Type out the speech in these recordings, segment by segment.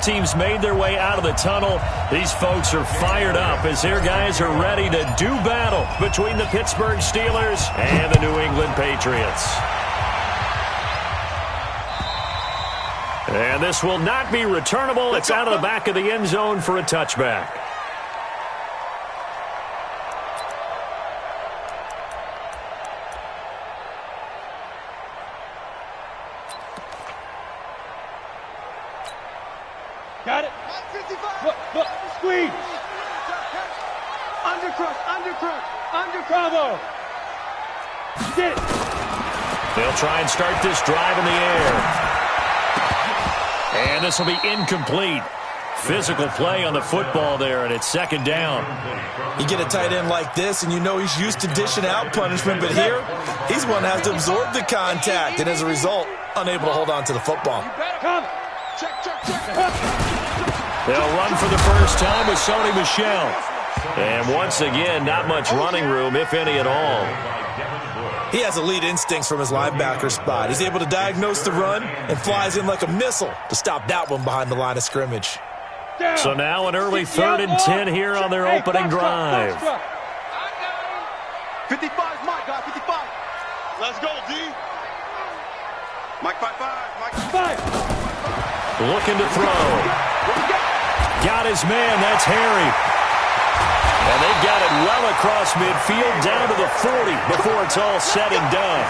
Both teams made their way out of the tunnel. These folks are fired up as their guys are ready to do battle between the Pittsburgh Steelers and the New England Patriots. And this will not be returnable. It's out of the back of the end zone for a touchback. Got it. 55. Look, squeeze. Under Bravo. Did it. They'll try and start this drive in the air. And this will be incomplete. Physical play on the football there, and it's second down. You get a tight end like this, and you know he's used to dishing out punishment, but here, he's one that has to absorb the contact, and as a result, unable to hold on to the football. Come. Check. They'll run for the first time with Sony Michel. And once again, not much running room, if any at all. He has elite instincts from his linebacker spot. He's able to diagnose the run and flies in like a missile to stop that one behind the line of scrimmage. So now an early 3rd and 10 here on their opening drive. 55's Mike, guy, 55. Let's go, D. Mike 5. Looking to throw. Got his man. That's Harry. And they've got it well across midfield down to the 40 before it's all said and done.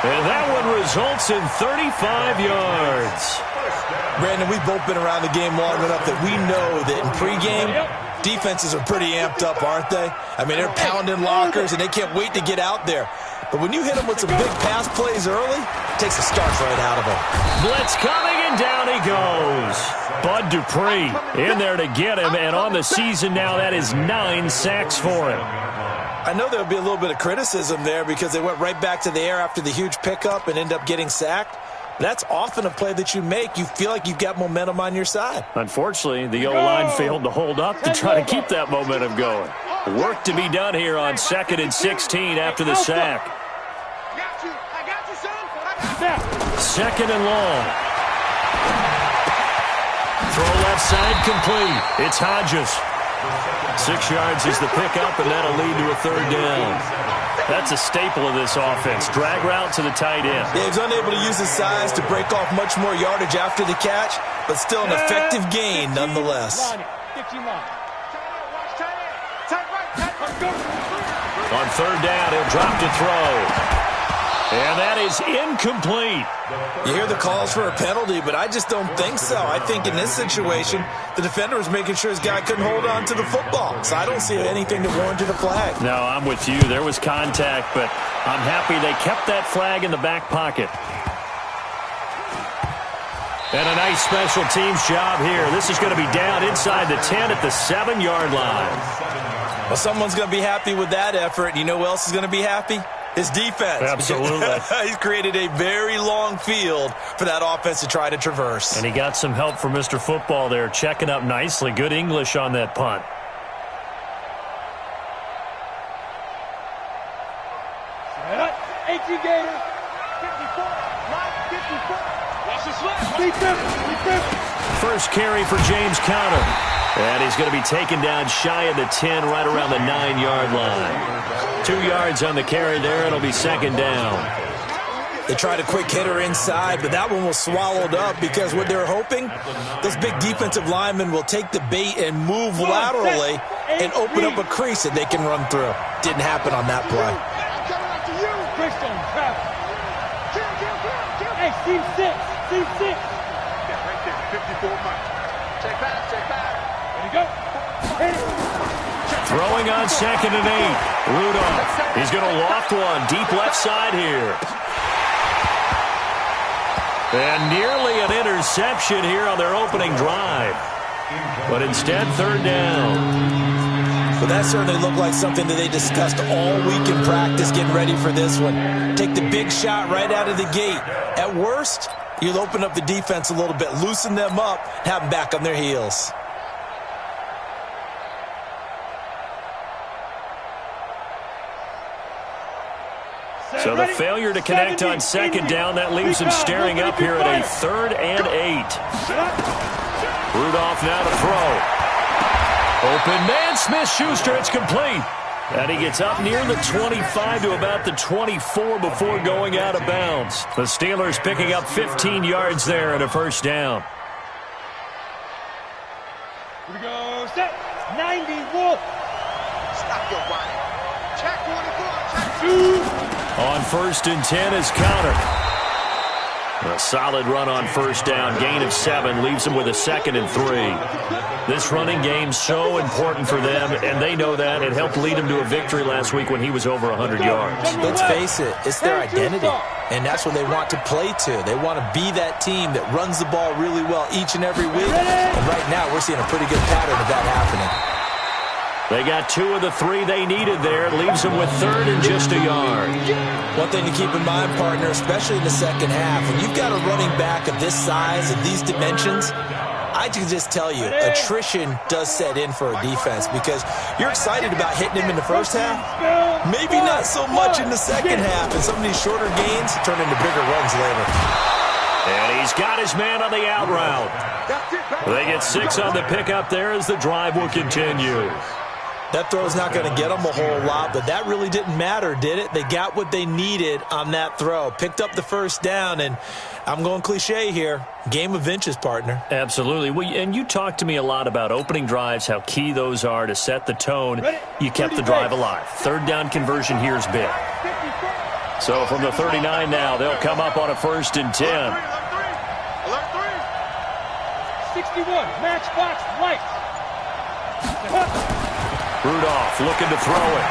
And that one results in 35 yards. Brandon, we've both been around the game long enough that we know that in pregame, defenses are pretty amped up, aren't they? I mean, they're pounding lockers, and they can't wait to get out there. But when you hit them with some big pass plays early, it takes the starch right out of them. Blitz coming, and down he goes. Bud Dupree in there to get him, and on the season now, that is 9 sacks for him. I know there'll be a little bit of criticism there because they went right back to the air after the huge pickup and end up getting sacked. That's often a play that you make. You feel like you've got momentum on your side. Unfortunately, the O-line failed to hold up to try to keep that momentum going. Work to be done here on 2nd and 16 after the sack. I got you, son. 2nd and long. Throw left side complete. It's Hodges. 6 yards is the pickup, and that'll lead to a 3rd down. That's a staple of this offense. Drag route to the tight end. Yeah, he's unable to use his size to break off much more yardage after the catch, but still an effective gain nonetheless. On 3rd down, he'll drop to throw. And that is incomplete. You hear the calls for a penalty, but I just don't think so. I think in this situation, the defender was making sure his guy couldn't hold on to the football. So I don't see anything that warranted a flag. No, I'm with you. There was contact, but I'm happy they kept that flag in the back pocket. And a nice special teams job here. This is going to be down inside the 10 at the 7-yard line. Well, someone's going to be happy with that effort. You know who else is going to be happy? His defense. Absolutely. He's created a very long field for that offense to try to traverse. And he got some help from Mr. Football there, checking up nicely. Good English on that punt. First carry for James Conner. And he's going to be taken down shy of the 10, right around the 9-yard line. 2 yards on the carry there. It'll be 2nd down. They tried a quick hitter inside, but that one was swallowed up because what they're hoping, those big defensive linemen will take the bait and move laterally and open up a crease that they can run through. Didn't happen on that play. Hey, team 6. Right there, 54 Mike. Check back. Go. Throwing on 2nd and 8. Rudolph. He's going to loft one deep left side here. And nearly an interception here on their opening drive. But instead, 3rd down. Well, that certainly looked like something that they discussed all week in practice getting ready for this one. Take the big shot right out of the gate. At worst, you'll open up the defense a little bit, loosen them up, have them back on their heels. So the failure to connect on 2nd down, that leaves him staring up here at a 3rd and 8. Rudolph now to throw. Open man, Smith-Schuster, it's complete. And he gets up near the 25 to about the 24 before going out of bounds. The Steelers picking up 15 yards there and a first down. Here we go, set, 90, Wolf. Stop your whining. Check 1 and 4, check 2. On 1st and 10 is Counter. A solid run on first down, gain of 7, leaves them with a 2nd and 3. This running game's so important for them, and they know that. It helped lead them to a victory last week when he was over 100 yards. Let's face it, it's their identity, and that's what they want to play to. They want to be that team that runs the ball really well each and every week, and right now we're seeing a pretty good pattern of that happening. They got 2 of the 3 they needed there. It leaves them with 3rd and just a yard. One thing to keep in mind, partner, especially in the second half, when you've got a running back of this size and these dimensions, I can just tell you, attrition does set in for a defense because you're excited about hitting him in the first half. Maybe not so much in the second half, and some of these shorter gains turn into bigger runs later. And he's got his man on the out route. They get 6 on the pickup there as the drive will continue. That throw's not going to get them a whole lot, but that really didn't matter, did it? They got what they needed on that throw. Picked up the first down, and I'm going cliche here. Game of inches, partner. Absolutely. Well, and you talked to me a lot about opening drives, how key those are to set the tone. You kept the drive alive. 3rd down conversion here is big. So from the 39 now, they'll come up on a 1st and 10. Alert 3. 61, matchbox, lights. Rudolph looking to throw it.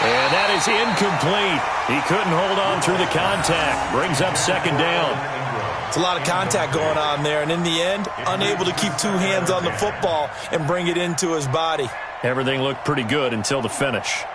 And that is incomplete. He couldn't hold on through the contact. Brings up 2nd down. It's a lot of contact going on there, and in the end, unable to keep 2 hands on the football and bring it into his body. Everything looked pretty good until the finish.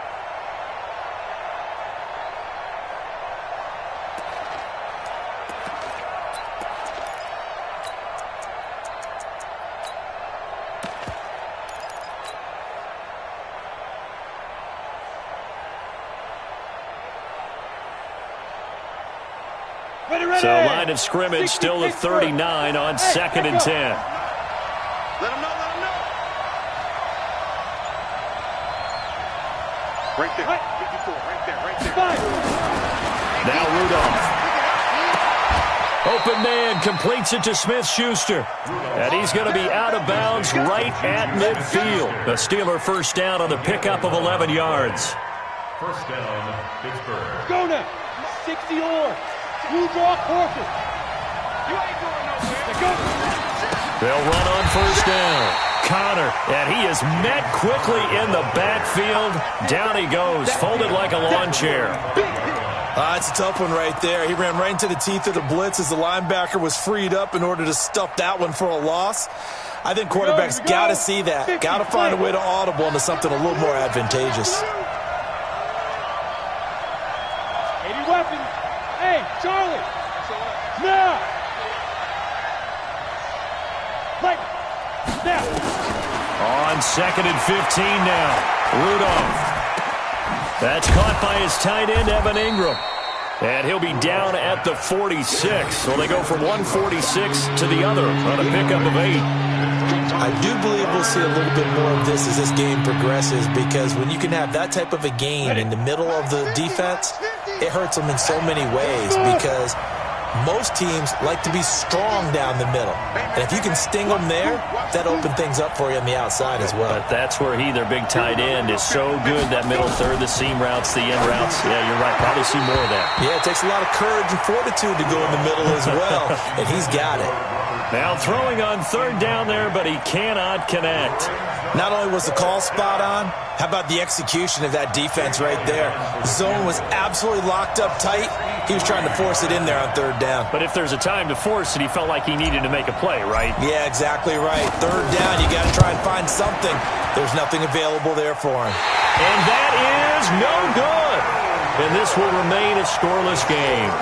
So line of scrimmage still the 39 on 2nd and 10. Let him know, let him know. Right there, 54, right there. Now Rudolph. Open man completes it to Smith-Schuster. And he's going to be out of bounds right at midfield. The Steeler first down on the pickup of 11 yards. First down, Pittsburgh. Go now, 60 or. You draw horses. You ain't going nowhere. They'll run on first down. Connor, and he is met quickly in the backfield. Down he goes, folded like a lawn chair. It's a tough one right there. He ran right into the teeth of the blitz as the linebacker was freed up in order to stuff that one for a loss. I think quarterbacks got to see that. Got to find a way to audible into something a little more advantageous. 80 weapons. Hey, Charlie! Now! Right! Now! On 2nd and 15 now. Rudolph. That's caught by his tight end, Evan Ingram. And he'll be down at the 46. So they go from 146 to the other on a pickup of 8. I do believe we'll see a little bit more of this as this game progresses, because when you can have that type of a gain in the middle of the defense, it hurts them in so many ways, because most teams like to be strong down the middle. And if you can sting them there, that opens things up for you on the outside as well. But that's where their big tight end, is so good, that middle third, the seam routes, the end routes. Yeah, you're right. Probably see more of that. Yeah, it takes a lot of courage and fortitude to go in the middle as well, and he's got it. Now throwing on 3rd down there, but he cannot connect. Not only was the call spot on, how about the execution of that defense right there? Zone was absolutely locked up tight. He was trying to force it in there on 3rd down. But if there's a time to force it, he felt like he needed to make a play, right? Yeah, exactly right. 3rd down, you got to try and find something. There's nothing available there for him. And that is no good. And this will remain a scoreless game.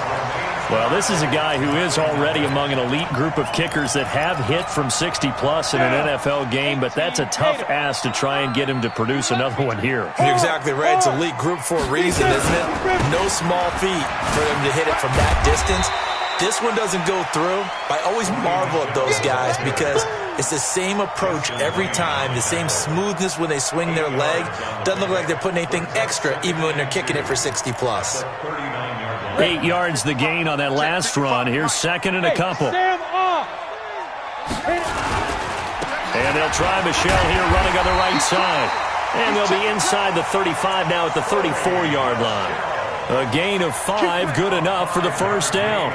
Well, this is a guy who is already among an elite group of kickers that have hit from 60-plus in an NFL game, but that's a tough ask to try and get him to produce another one here. You're exactly right. It's an elite group for a reason, isn't it? No small feat for them to hit it from that distance. this one doesn't go through, I always marvel at those guys because it's the same approach every time, the same smoothness when they swing their leg. Doesn't look like they're putting anything extra even when they're kicking it for 60-plus. 8 yards the gain on that last run. Here's second and a couple. And they'll try Michelle here running on the right side. And they'll be inside the 35 now at the 34-yard line. A gain of 5, good enough for the first down.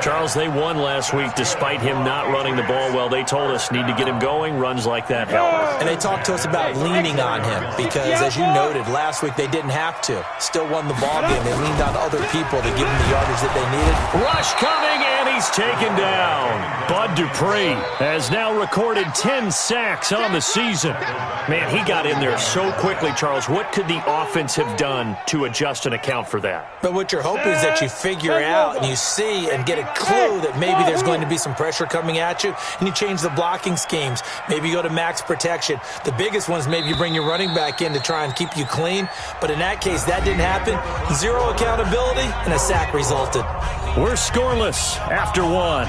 Charles, they won last week despite him not running the ball well. They told us need to get him going. Runs like that help. And they talked to us about leaning on him because, as you noted, last week they didn't have to. Still won the ball game. They leaned on other people to give them the yardage that they needed. Rush coming, and he's taken down. Bud Dupree has now recorded 10 sacks on the season. Man, he got in there so quickly, Charles. What could the offense have done to adjust and account for that? But what you're hoping is that you figure out and you see and get a clue that maybe there's going to be some pressure coming at you, and you change the blocking schemes. Maybe you go to max protection. The biggest one is maybe you bring your running back in to try and keep you clean. But in that case, that didn't happen. Zero accountability, and a sack resulted. We're scoreless after 1.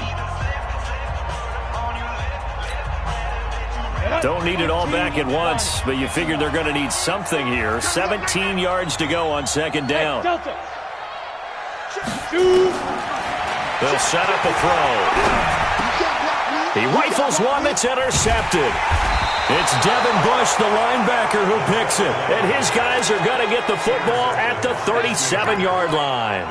Don't need it all back at once, but you figure they're going to need something here. 17 yards to go on second down. They'll set up a throw. He rifles one that's intercepted. It's Devin Bush, the linebacker, who picks it. And his guys are going to get the football at the 37-yard line.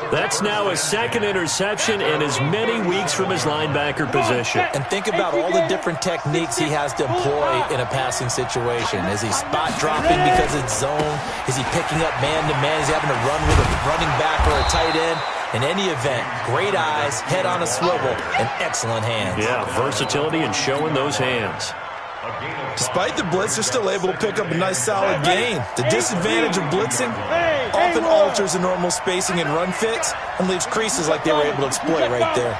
That's now his second interception in as many weeks from his linebacker position. And think about all the different techniques he has to employ in a passing situation. Is he spot dropping because it's zone? Is he picking up man-to-man? Is he having to run with a running back or a tight end? In any event, great eyes, head on a swivel, and excellent hands. Yeah, versatility and showing those hands. Despite the blitz, they're still able to pick up a nice solid gain. The disadvantage of blitzing often alters the normal spacing and run fits and leaves creases like they were able to exploit right there.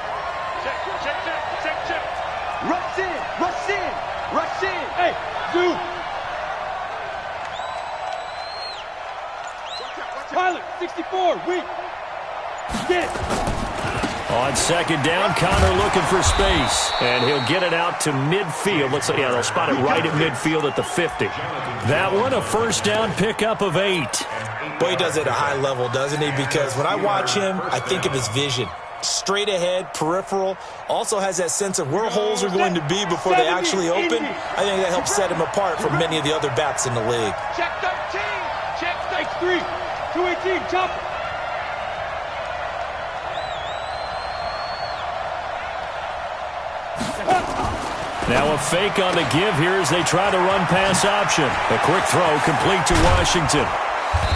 Rush in, rush in, rush in. Hey, dude. Pilot, 64, weak. Get it. On second down, Connor looking for space. And he'll get it out to midfield. Looks like, yeah, they'll spot it right at midfield at the 50. That one, a first down pickup of 8. Boy, he does it at a high level, doesn't he? Because when I watch him, I think of his vision. Straight ahead, peripheral. Also has that sense of where holes are going to be before they actually open. I think that helps set him apart from many of the other backs in the league. Check 13. Check 3. 218, chop. Now a fake on the give here as they try the run-pass option. A quick throw complete to Washington.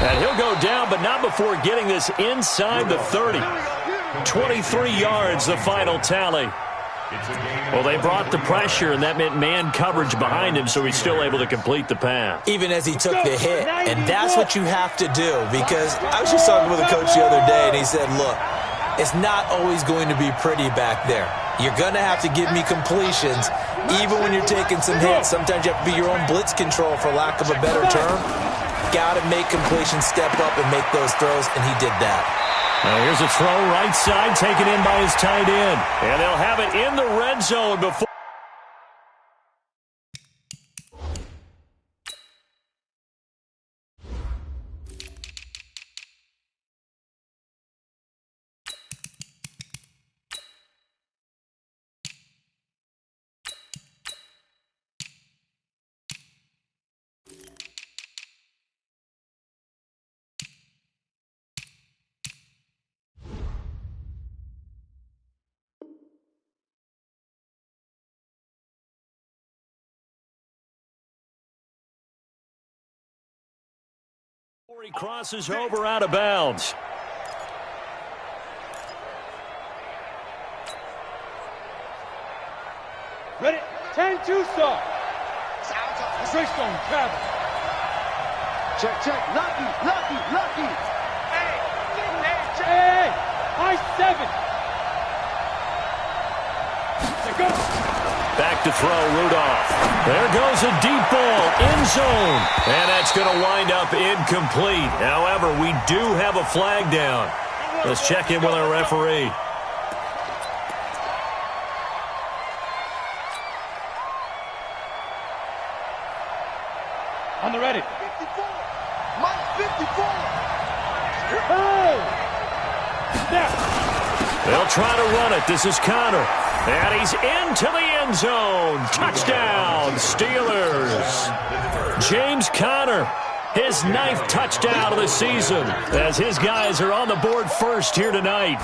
And he'll go down, but not before getting this inside the 30. 23 yards, the final tally. Well, they brought the pressure, and that meant man coverage behind him, so he's still able to complete the pass. Even as he took the hit, and that's what you have to do, because I was just talking with a coach the other day, and he said, look, it's not always going to be pretty back there. You're going to have to give me completions, even when you're taking some hits. Sometimes you have to be your own blitz control, for lack of a better term. Got to make completions, step up, and make those throws, and he did that. Now here's a throw right side, taken in by his tight end. And they'll have it in the red zone before. He crosses over out of bounds. Ready? 10-2 start. Greystone travel. Check. Lucky. Hey. High 7. Let's go. Back to throw, Rudolph. There goes a deep ball, end zone. And that's going to wind up incomplete. However, we do have a flag down. Let's check in with our referee. On the ready. 54. Mike 54. Hey! Snap. They'll try to run it. This is Connor. And he's into the end zone. Touchdown, Steelers. James Conner, his 9th touchdown of the season, as his guys are on the board first here tonight.